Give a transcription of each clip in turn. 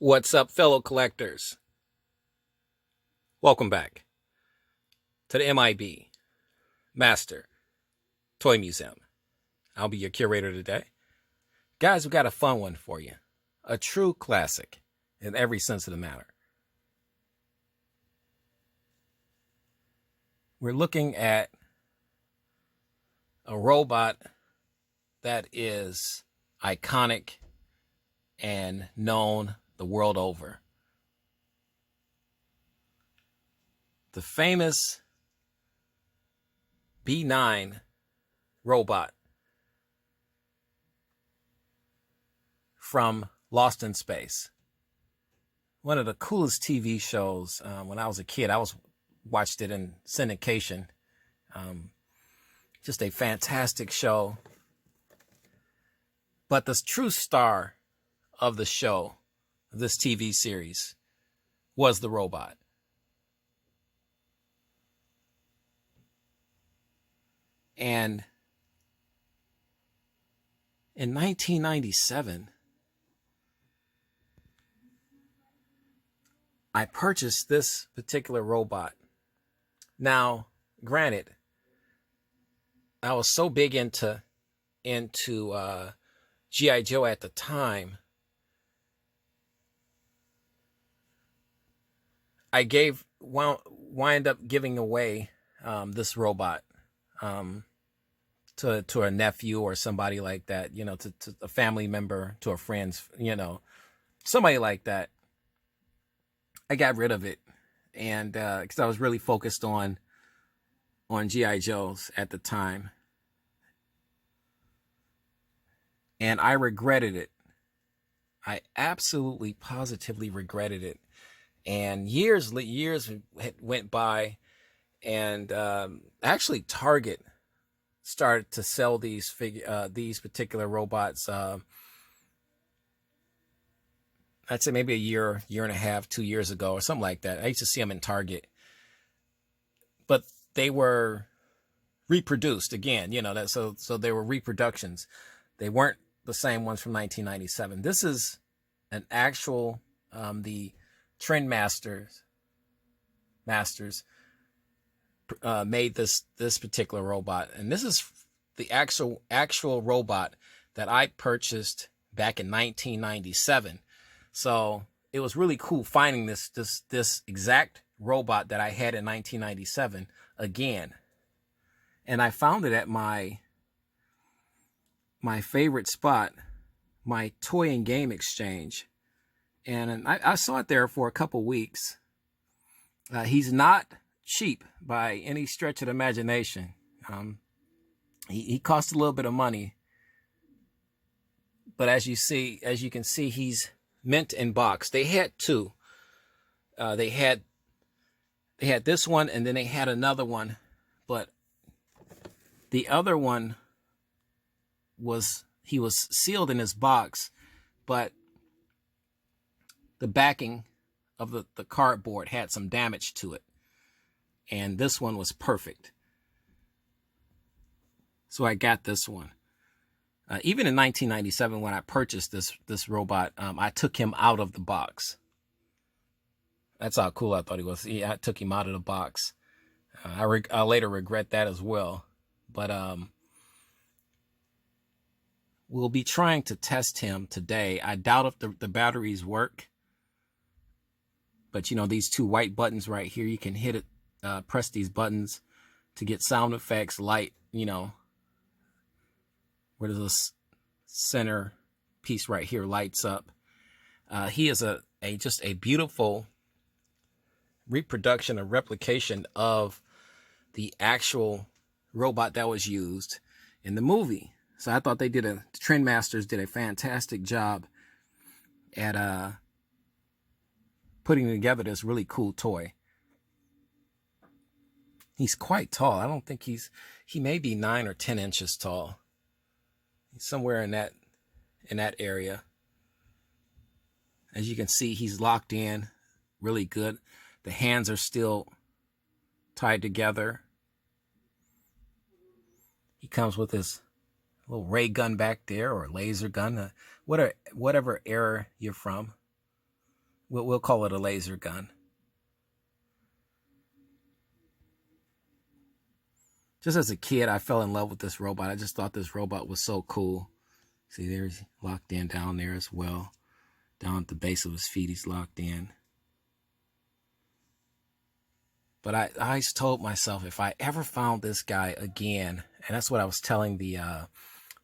What's up, fellow collectors? Welcome back to the M.I.B. Master Toy Museum. I'll be your curator today. Guys, we got a fun one for you. A true classic in every sense of the matter. We're looking at a robot that is iconic and known the world over. The famous B-9 robot from Lost in Space. One of the coolest TV shows. When I was a kid, I watched it in syndication. Just a fantastic show. But the true star of the show, this TV series, was the robot. And in 1997, I purchased this particular robot. Now, granted, I was so big into G.I. Joe at the time. I wind up giving away this robot to a nephew or somebody like that, to a family member, to a friend, somebody like that. I got rid of it, and because I was really focused on G.I. Joes at the time, and I regretted it. I absolutely, positively regretted it. And years went by, and actually Target started to sell these particular robots. I'd say maybe a year and a half, 2 years ago, or something like that. I used to see them in Target, but they were reproduced again. So they were reproductions. They weren't the same ones from 1997. This is an actual the Trend Masters made this particular robot, and this is the actual robot that I purchased back in 1997. So it was really cool finding this exact robot that I had in 1997 again, and I found it at my favorite spot, my Toy and Game Exchange, and I saw it there for a couple weeks. He's not cheap by any stretch of the imagination. He costs a little bit of money, but as you can see, he's mint in box. They had two. They had this one, and then they had another one, but the other one was sealed in his box, but the backing of the cardboard had some damage to it, and this one was perfect. So I got this one. Even in 1997, when I purchased this robot, I took him out of the box. That's how cool I thought he was. I took him out of the box. I later regret that as well. But we'll be trying to test him today. I doubt if the batteries work. But these two white buttons right here, you can hit it, press these buttons to get sound effects, light, where this center piece right here lights up. He is just a beautiful reproduction or replication of the actual robot that was used in the movie. So I thought the Trend Masters did a fantastic job at putting together this really cool toy. He's quite tall. I don't think he may be 9 or 10 inches tall. He's somewhere in that area. As you can see, he's locked in really good. The hands are still tied together. He comes with his little ray gun back there, or laser gun, whatever era you're from. We'll call it a laser gun. Just as a kid, I fell in love with this robot. I just thought this robot was so cool. See, there's locked in down there as well. Down at the base of his feet, he's locked in. But I always told myself, if I ever found this guy again, and that's what I was telling the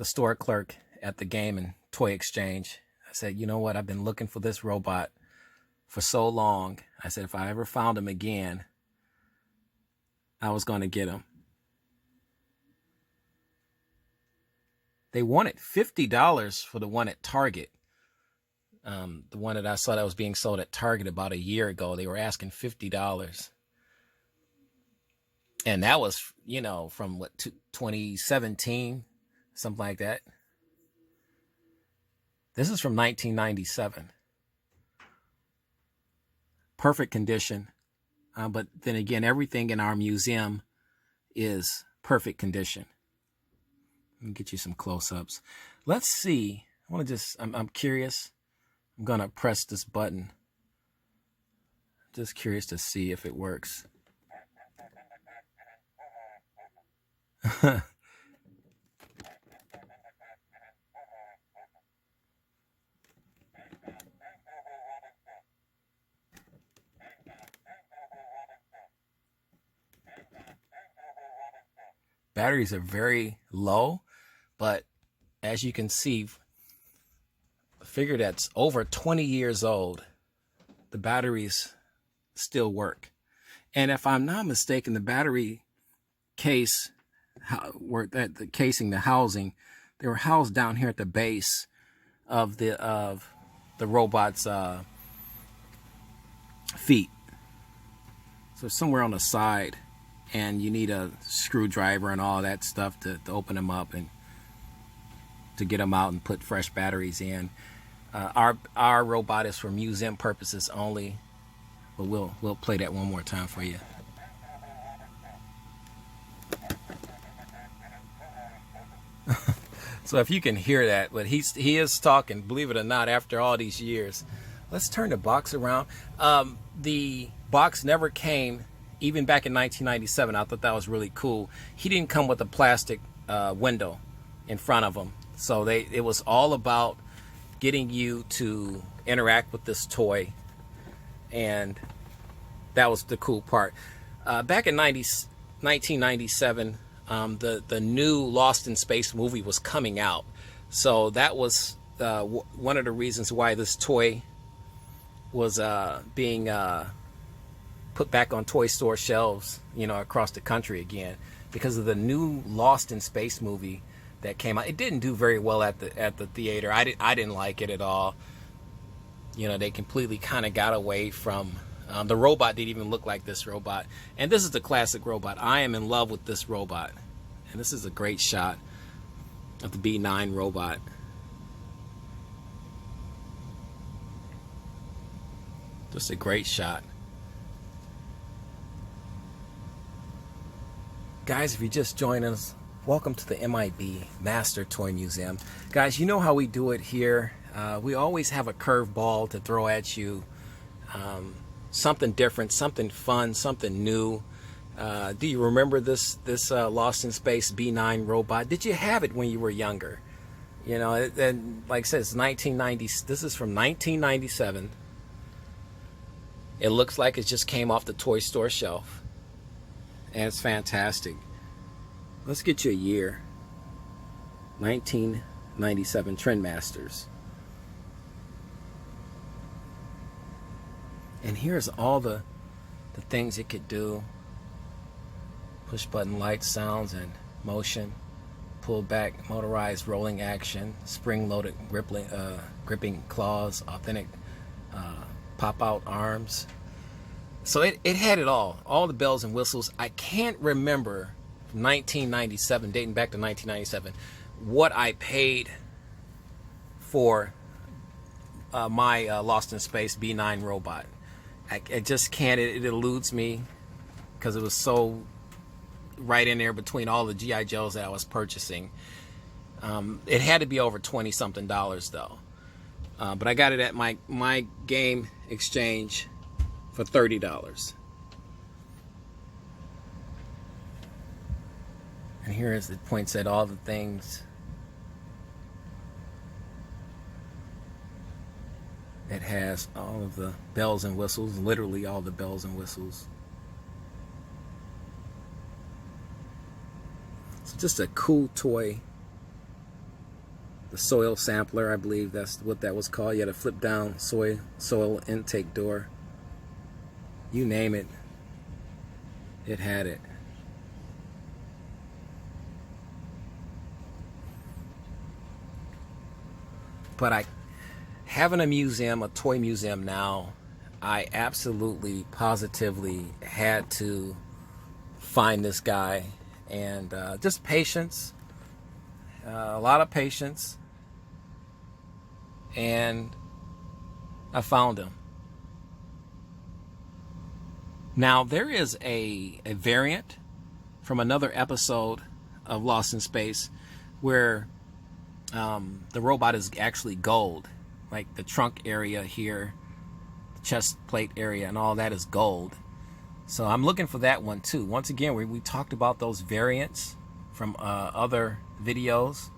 store clerk at the game and toy exchange. I said, you know what? I've been looking for this robot for so long. I said, if I ever found him again, I was going to get him. They wanted $50 for the one at Target. The one that I saw that was being sold at Target about a year ago, they were asking $50. And that was, you know, from what, 2017, something like that. This is from 1997. Perfect condition. But then again, everything in our museum is perfect condition. Let me get you some close-ups. Let's see. I want to just, I'm curious. I'm going to press this button. Just curious to see if it works. Batteries are very low, but as you can see, a figure that's over 20 years old, the batteries still work. And if I'm not mistaken, the battery case, the casing, the housing, they were housed down here at the base of the robot's feet. So somewhere on the side, and you need a screwdriver and all that stuff to open them up and to get them out and put fresh batteries in. Our robot is for museum purposes only, but we'll play that one more time for you. So if you can hear that, but he is talking, believe it or not, after all these years. Let's turn the box around. The box never came, even back in 1997. I thought that was really cool. He didn't come with a plastic window in front of him. So it was all about getting you to interact with this toy. And that was the cool part. Back in 1997, the new Lost in Space movie was coming out. So that was one of the reasons why this toy was being put back on toy store shelves, you know, across the country again, because of the new Lost in Space movie that came out. It didn't do very well at the theater. I didn't like it at all. You know, they completely kind of got away from the robot. Didn't even look like this robot. And this is the classic robot. I am in love with this robot. And this is a great shot of the B-9 robot. Just a great shot. Guys, if you just joined us, welcome to the M.I.B. Master Toy Museum. Guys, you know how we do it here. We always have a curveball to throw at you. Something different, something fun, something new. Do you remember this Lost in Space B-9 robot? Did you have it when you were younger? You know, and like I said, it's 1990. This is from 1997. It looks like it just came off the toy store shelf. And it's fantastic. Let's get you a year. 1997 Trendmasters. And here's all the things it could do. Push button lights, sounds, and motion. Pull back, motorized rolling action. Spring loaded gripping claws. Authentic pop out arms. So it had it all the bells and whistles. I can't remember from 1997, dating back to 1997, what I paid for my Lost in Space B-9 robot. I just can't, it eludes me because it was so right in there between all the G.I. Joes that I was purchasing. It had to be over $20-something though. But I got it at my game exchange for $30. And here is it points at all the things it has, all of the bells and whistles, literally all the bells and whistles. So just a cool toy. The soil sampler, I believe that's what that was called. You had a flip down soil intake door. You name it, it had it. But having a museum, a toy museum now, I absolutely, positively had to find this guy. And just patience, a lot of patience. And I found him. Now, there is a variant from another episode of Lost in Space where the robot is actually gold, like the trunk area here, the chest plate area, and all that is gold. So I'm looking for that one too. Once again, we talked about those variants from other videos.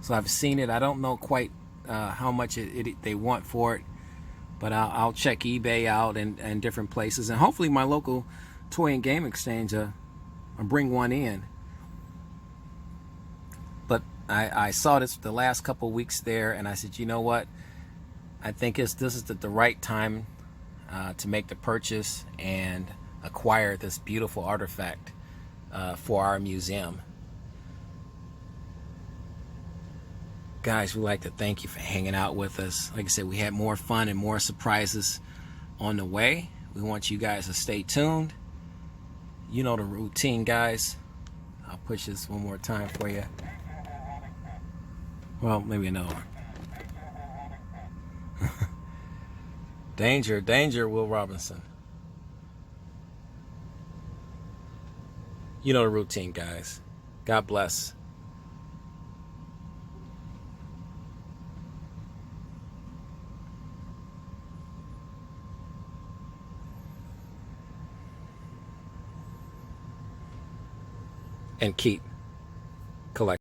So I've seen it. I don't know quite how much they want for it, but I'll check eBay out and different places, and hopefully my local toy and game exchange will bring one in. But I saw this the last couple weeks there, and I said, you know what? I think this is the right time to make the purchase and acquire this beautiful artifact for our museum. Guys, we'd like to thank you for hanging out with us. Like I said, we had more fun and more surprises on the way. We want you guys to stay tuned. You know the routine, guys. I'll push this one more time for you. Well, maybe another one. Danger, danger, Will Robinson. You know the routine, guys. God bless. And keep